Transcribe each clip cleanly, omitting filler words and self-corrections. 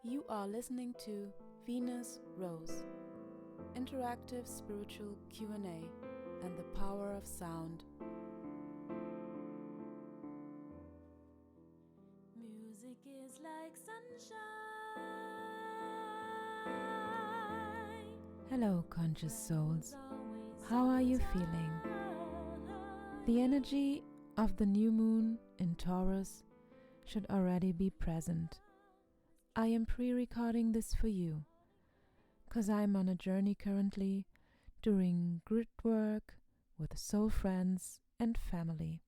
You are listening to Venus Rose, interactive spiritual Q&A and the power of sound. Music is like sunshine. Hello, conscious souls. How are you feeling? The energy of the new moon in Taurus should already be present. I am pre-recording this for you, cause I'm on a journey currently, doing grit work with soul friends and family.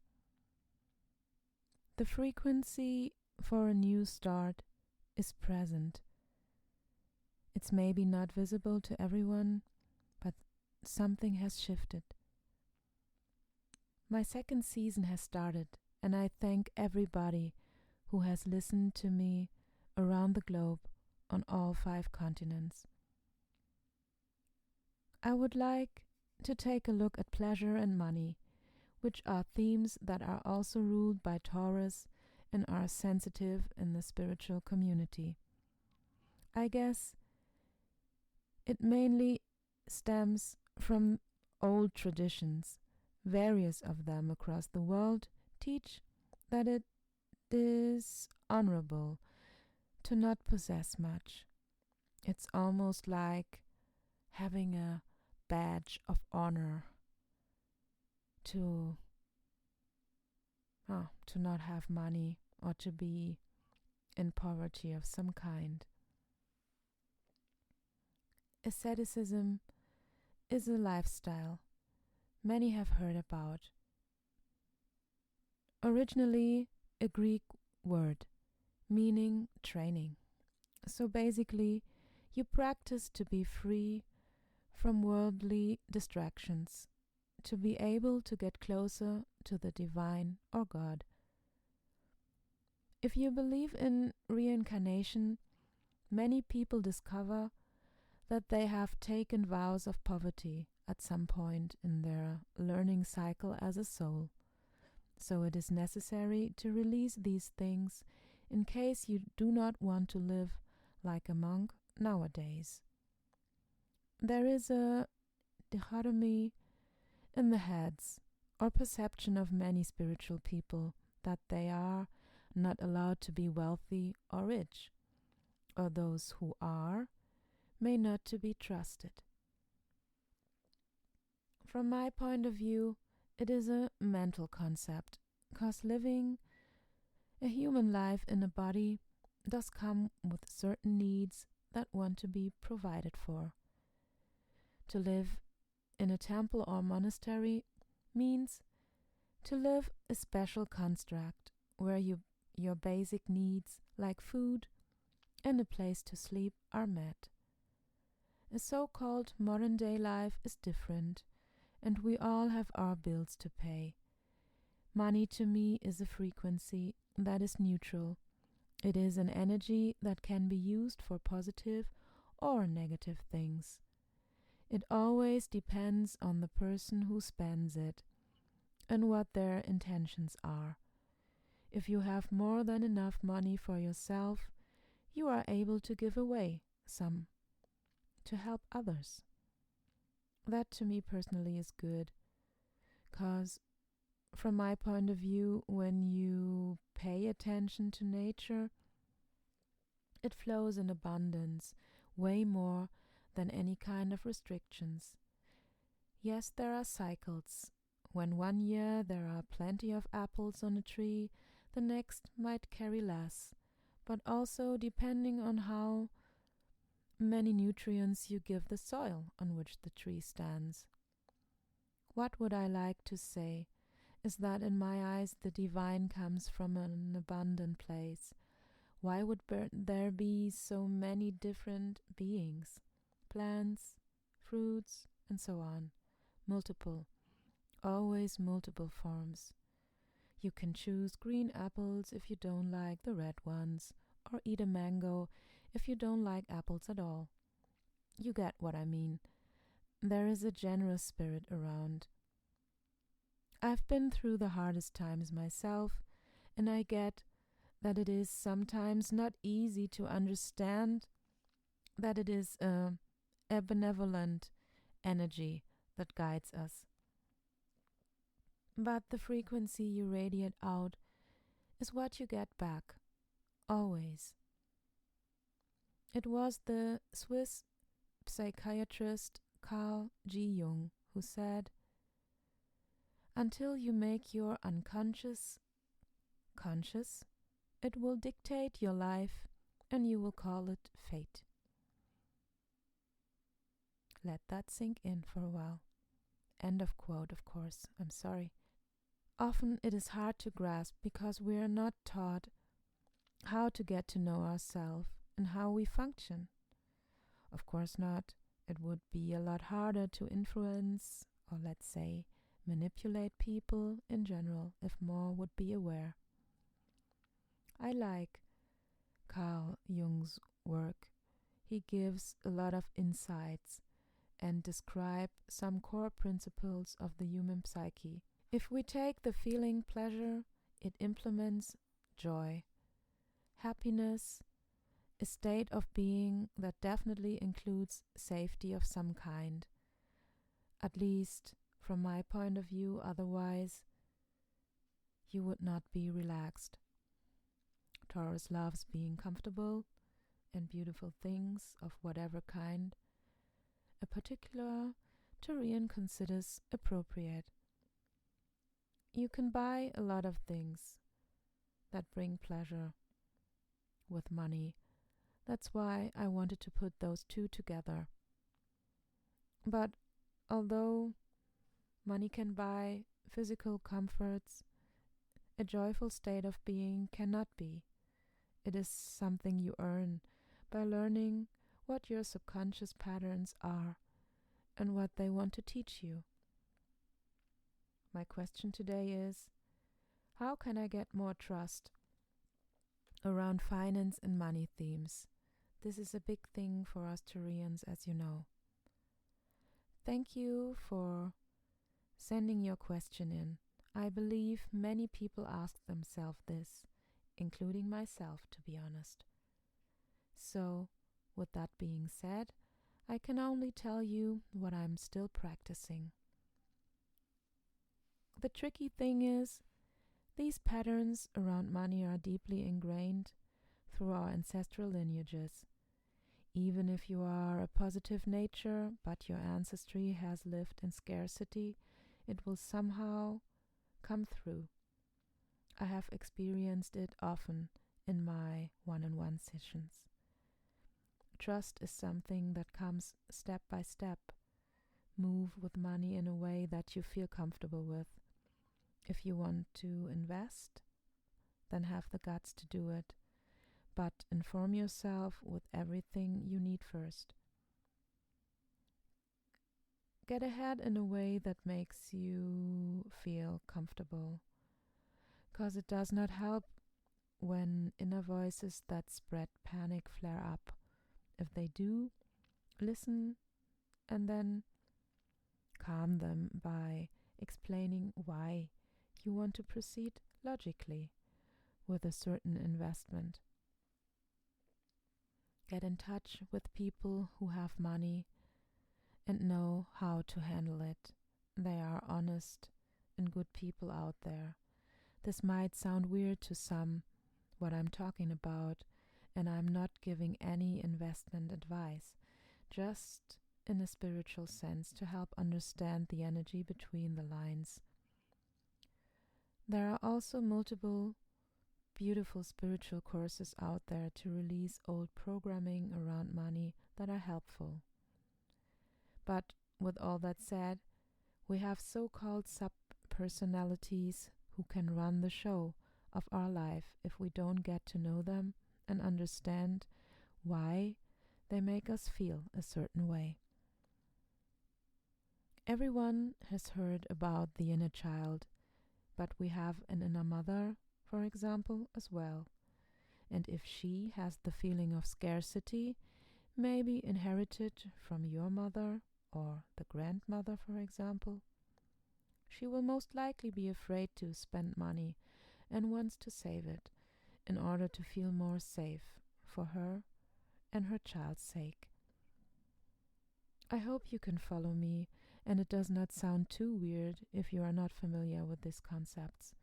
The frequency for a new start is present. It's maybe not visible to everyone, but something has shifted. My second season has started, and I thank everybody who has listened to me around the globe on all 5 continents. I would like to take a look at pleasure and money, which are themes that are also ruled by Taurus and are sensitive in the spiritual community. I guess it mainly stems from old traditions. Various of them across the world teach that it is honorable to not possess much. It's almost like having a badge of honor to not have money or to be in poverty of some kind. Asceticism is a lifestyle many have heard about. Originally a Greek word meaning training. So basically, you practice to be free from worldly distractions, to be able to get closer to the divine or God. If you believe in reincarnation, many people discover that they have taken vows of poverty at some point in their learning cycle as a soul. So it is necessary to release these things in case you do not want to live like a monk nowadays. There is a dichotomy in the heads or perception of many spiritual people that they are not allowed to be wealthy or rich, or those who are may not to be trusted. From my point of view, it is a mental concept, cause living a human life in a body does come with certain needs that want to be provided for. To live in a temple or monastery means to live a special construct where your basic needs like food and a place to sleep are met. A so-called modern-day life is different, and we all have our bills to pay. Money to me is a frequency that is neutral. It is an energy that can be used for positive or negative things. It always depends on the person who spends it and what their intentions are. If you have more than enough money for yourself, you are able to give away some to help others. That to me personally is good, cause from my point of view, when you pay attention to nature, it flows in abundance, way more than any kind of restrictions. Yes, there are cycles. When one year there are plenty of apples on a tree, the next might carry less, but also depending on how many nutrients you give the soil on which the tree stands. What would I like to say is that in my eyes the divine comes from an abundant place. Why would there be so many different beings? Plants, fruits, and so on. Multiple. Always multiple forms. You can choose green apples if you don't like the red ones, or eat a mango if you don't like apples at all. You get what I mean. There is a generous spirit around. I've been through the hardest times myself, and I get that it is sometimes not easy to understand that it is a benevolent energy that guides us. But the frequency you radiate out is what you get back, always. It was the Swiss psychiatrist Carl G. Jung who said, "Until you make your unconscious conscious, it will dictate your life and you will call it fate." Let that sink in for a while. End of quote, of course. I'm sorry. Often it is hard to grasp because we are not taught how to get to know ourselves and how we function. Of course not. It would be a lot harder to influence, or let's say, manipulate people in general if more would be aware. I like Carl Jung's work. He gives a lot of insights and describe some core principles of the human psyche. If we take the feeling pleasure, it implements joy. Happiness, a state of being that definitely includes safety of some kind. At least from my point of view, otherwise you would not be relaxed. Taurus loves being comfortable and beautiful things of whatever kind a particular Taurian considers appropriate. You can buy a lot of things that bring pleasure with money. That's why I wanted to put those two together. But although money can buy physical comforts, a joyful state of being cannot be. It is something you earn by learning what your subconscious patterns are and what they want to teach you. My question today is, how can I get more trust around finance and money themes? This is a big thing for us Taurians, as you know. Thank you for sending your question in. I believe many people ask themselves this, including myself, to be honest. So, with that being said, I can only tell you what I'm still practicing. The tricky thing is, these patterns around money are deeply ingrained through our ancestral lineages. Even if you are a positive nature, but your ancestry has lived in scarcity, it will somehow come through. I have experienced it often in my one-on-one sessions. Trust is something that comes step by step. Move with money in a way that you feel comfortable with. If you want to invest, then have the guts to do it. But inform yourself with everything you need first. Get ahead in a way that makes you feel comfortable, because it does not help when inner voices that spread panic flare up. If they do, listen and then calm them by explaining why you want to proceed logically with a certain investment. Get in touch with people who have money and know how to handle it. They are honest and good people out there. This might sound weird to some, what I'm talking about, and I'm not giving any investment advice, just in a spiritual sense to help understand the energy between the lines. There are also multiple beautiful spiritual courses out there to release old programming around money that are helpful. But with all that said, we have so-called sub-personalities who can run the show of our life if we don't get to know them and understand why they make us feel a certain way. Everyone has heard about the inner child, but we have an inner mother, for example, as well. And if she has the feeling of scarcity, maybe inherited from your mother or the grandmother, for example, she will most likely be afraid to spend money and wants to save it. in order to feel more safe for her and her child's sake. I hope you can follow me and it does not sound too weird if you are not familiar with these concepts.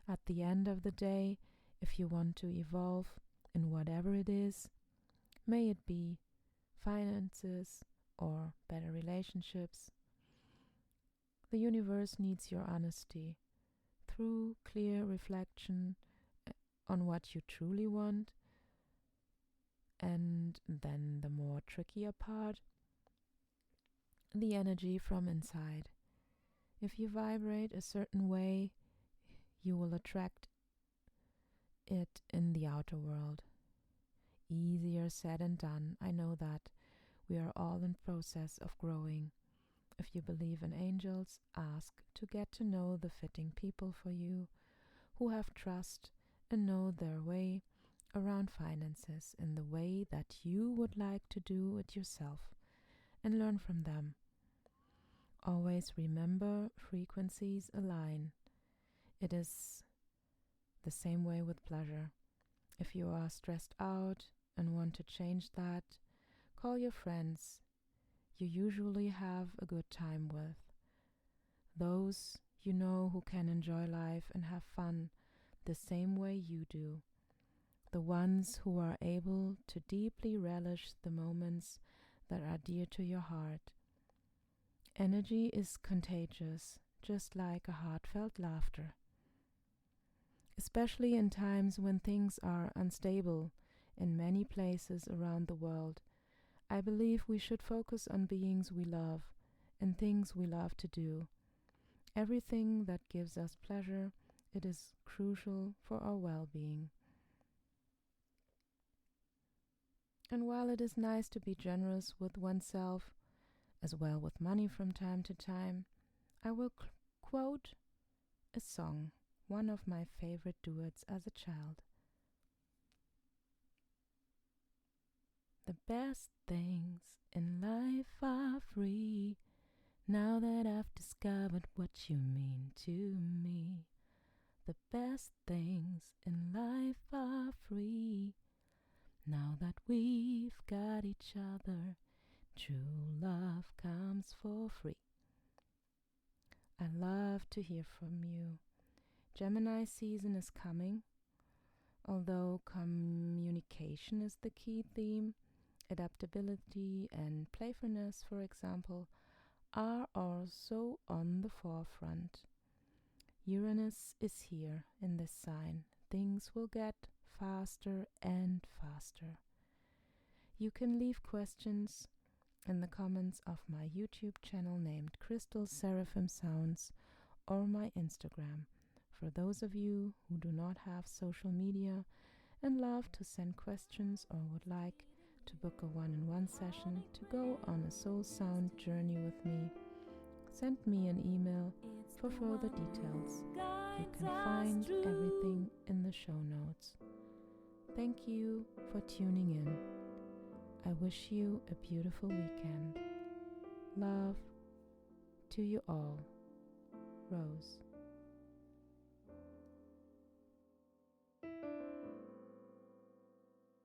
At the end of the day, if you want to evolve in whatever it is, may it be finances or better relationships, the universe needs your honesty. Through clear reflection on what you truly want, and then the more trickier part, the energy from inside. If you vibrate a certain way, you will attract it in the outer world. Easier said than done, I know that. We are all in process of growing. If you believe in angels, ask to get to know the fitting people for you who have trust and know their way around finances in the way that you would like to do it yourself, and learn from them. Always remember frequencies align. It is the same way with pleasure. If you are stressed out and want to change that, call your friends you usually have a good time with. Those you know who can enjoy life and have fun the same way you do. The ones who are able to deeply relish the moments that are dear to your heart. Energy is contagious, just like a heartfelt laughter. Especially in times when things are unstable in many places around the world, I believe we should focus on beings we love and things we love to do. Everything that gives us pleasure, it is crucial for our well-being. And while it is nice to be generous with oneself, as well with money from time to time, I will quote a song, one of my favorite duets as a child. The best things in life are free, now that I've discovered what you mean to me. The best things in life are free, now that we've got each other. True love comes for free. I love to hear from you. Gemini season is coming. Although communication is the key theme, adaptability and playfulness, for example, are also on the forefront. Uranus is here in this sign. Things will get faster and faster. You can leave questions in the comments of my YouTube channel named Crystal Seraphim Sounds or my Instagram. For those of you who do not have social media and love to send questions or would like to book a one-on-one session to go on a soul sound journey with me, send me an email for further details. You can find everything in the show notes. Thank you for tuning in. I wish you a beautiful weekend. Love to you all. Rose.